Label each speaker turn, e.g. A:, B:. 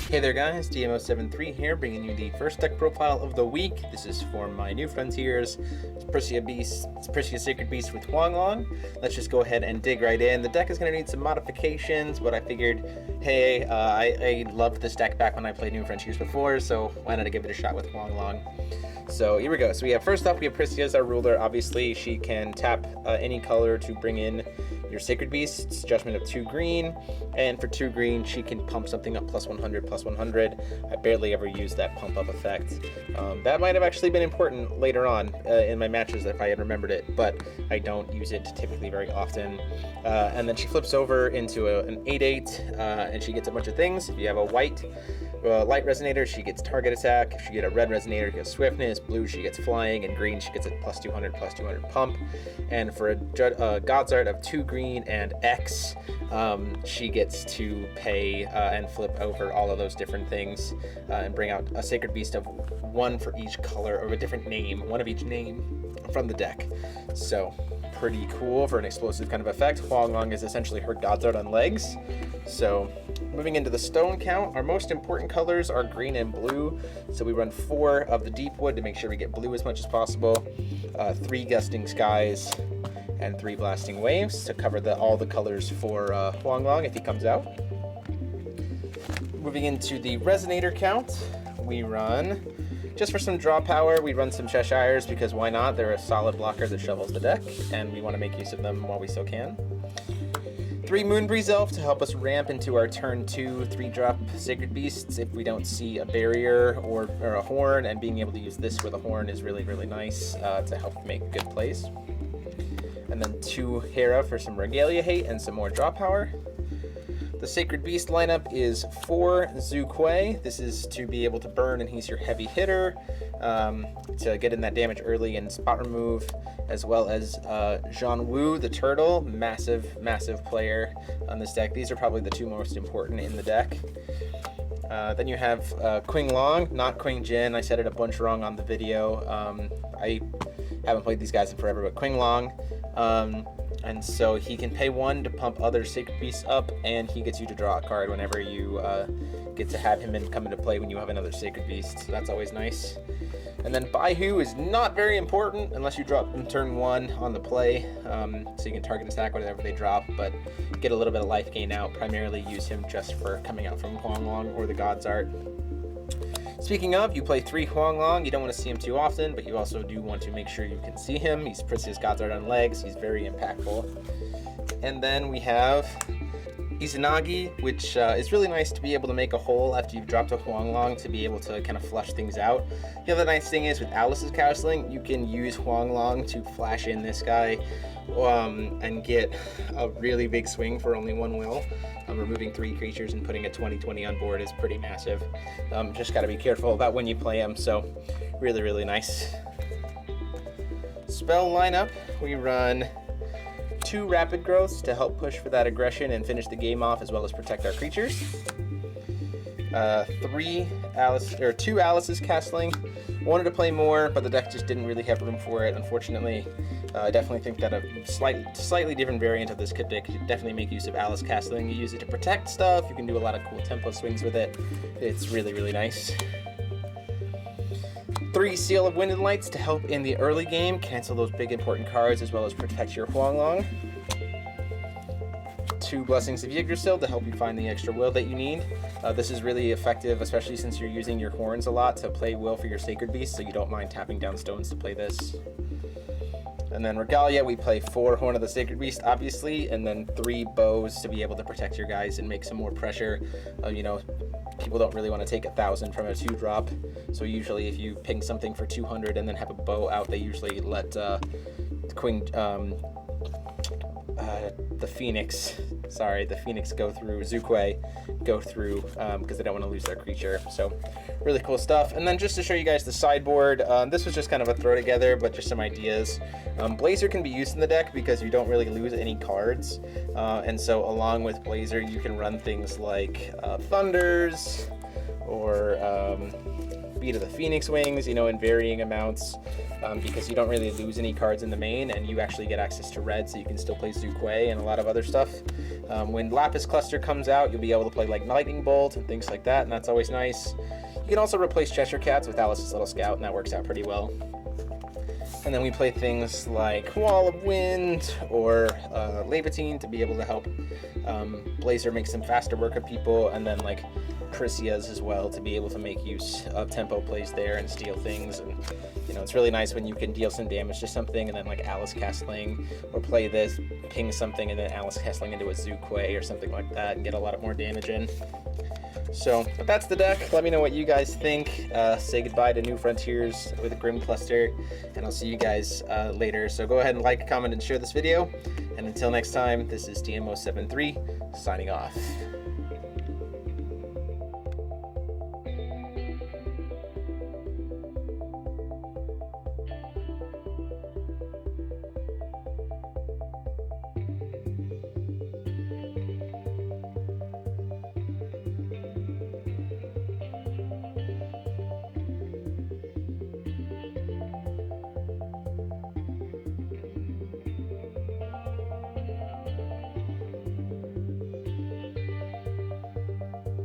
A: Hey there guys, DMO73 here, bringing you the first deck profile of the week. This is for my new Frontiers Pricia Sacred Beasts with Huang Long. Let's just go ahead and dig right in. The deck is going to need some modifications, but I figured, hey, I loved this deck back when I played New Frontiers before, so why not give it a shot with Huang Long? So here we go. So we have, first off, we have Pricia as our ruler. Obviously, she can tap any color to bring in your Sacred Beasts, Judgment of 2 green, and for 2 green, she can pump something up plus 100. I barely ever use that pump up effect. That might have actually been important later on in my matches if I had remembered it, but I don't use it typically very often. And then she flips over into an 8/8, and she gets a bunch of things. If you have a white light Resonator, she gets target attack. If you get a red Resonator, she gets swiftness. Blue, she gets flying, and green, she gets a plus 200 pump. And for a God's Art of 2 green and X, she gets to pay and flip over all of those different things and bring out a Sacred Beast of 1 for each color, or a different name, 1 of each name from the deck. So pretty cool for an explosive kind of effect. Huang Long is essentially her God's Art on legs. So moving into the stone count, our most important colors are green and blue. So we run 4 of the deep wood to make sure we get blue as much as possible, 3 gusting skies, and 3 blasting waves to cover all the colors for Huang Long if he comes out. Moving into the Resonator count, we run, just for some draw power, we run some Cheshires because why not? They're a solid blocker that shovels the deck, and we want to make use of them while we still can. 3 Moonbreeze Elf to help us ramp into our turn 2 3-drop Sacred Beasts if we don't see a barrier or a horn, and being able to use this for the horn is really, really nice to help make good plays. And then 2 Hera for some Regalia hate and some more draw power. The Sacred Beast lineup is 4 Zhu Kuei. This is to be able to burn, and he's your heavy hitter to get in that damage early and spot remove, as well as Zhan Wu, the turtle, massive player on this deck. These are probably the 2 most important in the deck. Then you have Huang Long, not Huang Jin. I said it a bunch wrong on the video. I haven't played these guys in forever, but Huang Long. And so he can pay 1 to pump other Sacred Beasts up, and he gets you to draw a card whenever you get to have him come into play when you have another Sacred Beast. So that's always nice. And then Baihu is not very important unless you drop him turn 1 on the play, so you can target attack whatever they drop, but get a little bit of life gain out. Primarily use him just for coming out from Huang Long or the God's Art. Speaking of, you play 3 Huang Long. You don't want to see him too often, but you also do want to make sure you can see him. He's Pricia's God's Art on legs. He's very impactful. And then we have Izanagi, which is really nice to be able to make a hole after you've dropped a Huang Long to be able to kind of flush things out. The other nice thing is with Alice's Castling, you can use Huang Long to flash in this guy and get a really big swing for only 1 will. Removing 3 creatures and putting a 20/20 on board is pretty massive. Just got to be careful about when you play them, so really, really nice. Spell lineup, we run 2 Rapid Growths to help push for that aggression and finish the game off, as well as protect our creatures. 2 Alice's Castling. Wanted to play more, but the deck just didn't really have room for it, unfortunately. I definitely think that a slightly different variant of this could definitely make use of Alice Castling. You use it to protect stuff, you can do a lot of cool tempo swings with it. It's really, really nice. 3 Seal of Wind and Lights to help in the early game, cancel those big important cards, as well as protect your Huang Long. 2 Blessings of Yggdrasil to help you find the extra will that you need. This is really effective, especially since you're using your horns a lot to play will for your Sacred Beast, so you don't mind tapping down stones to play this. And then Regalia, we play 4 Horn of the Sacred Beast, obviously, and then 3 bows to be able to protect your guys and make some more pressure. People don't really want to take 1,000 from a 2-drop, so usually if you ping something for 200 and then have a bow out, they usually let the Phoenix go through, Zhu Kuei go through, because they don't want to lose their creature. So really cool stuff. And then just to show you guys the sideboard, this was just kind of a throw together, but just some ideas. Blazer can be used in the deck because you don't really lose any cards, and so along with Blazer you can run things like Thunders, or Beat of the Phoenix Wings, you know, in varying amounts, because you don't really lose any cards in the main, and you actually get access to red, so you can still play Zuquay and a lot of other stuff. When Lapis Cluster comes out, you'll be able to play like Lightning Bolt and things like that, and that's always nice. You can also replace Cheshire Cats with Alice's Little Scout, and that works out pretty well. And then we play things like Wall of Wind or Levitine to be able to help Blazer make some faster work of people, and then like Pricias as well to be able to make use of tempo plays there and steal things. And you know, it's really nice when you can deal some damage to something and then like Alice Castling, or play this, ping something, and then Alice Castling into a Zuquay or something like that and get a lot more damage in. So, but that's the deck. Let me know what you guys think. Say goodbye to New Frontiers with a Grim Cluster, and I'll see you guys later. So go ahead and like, comment, and share this video. And until next time, this is DMO73 signing off.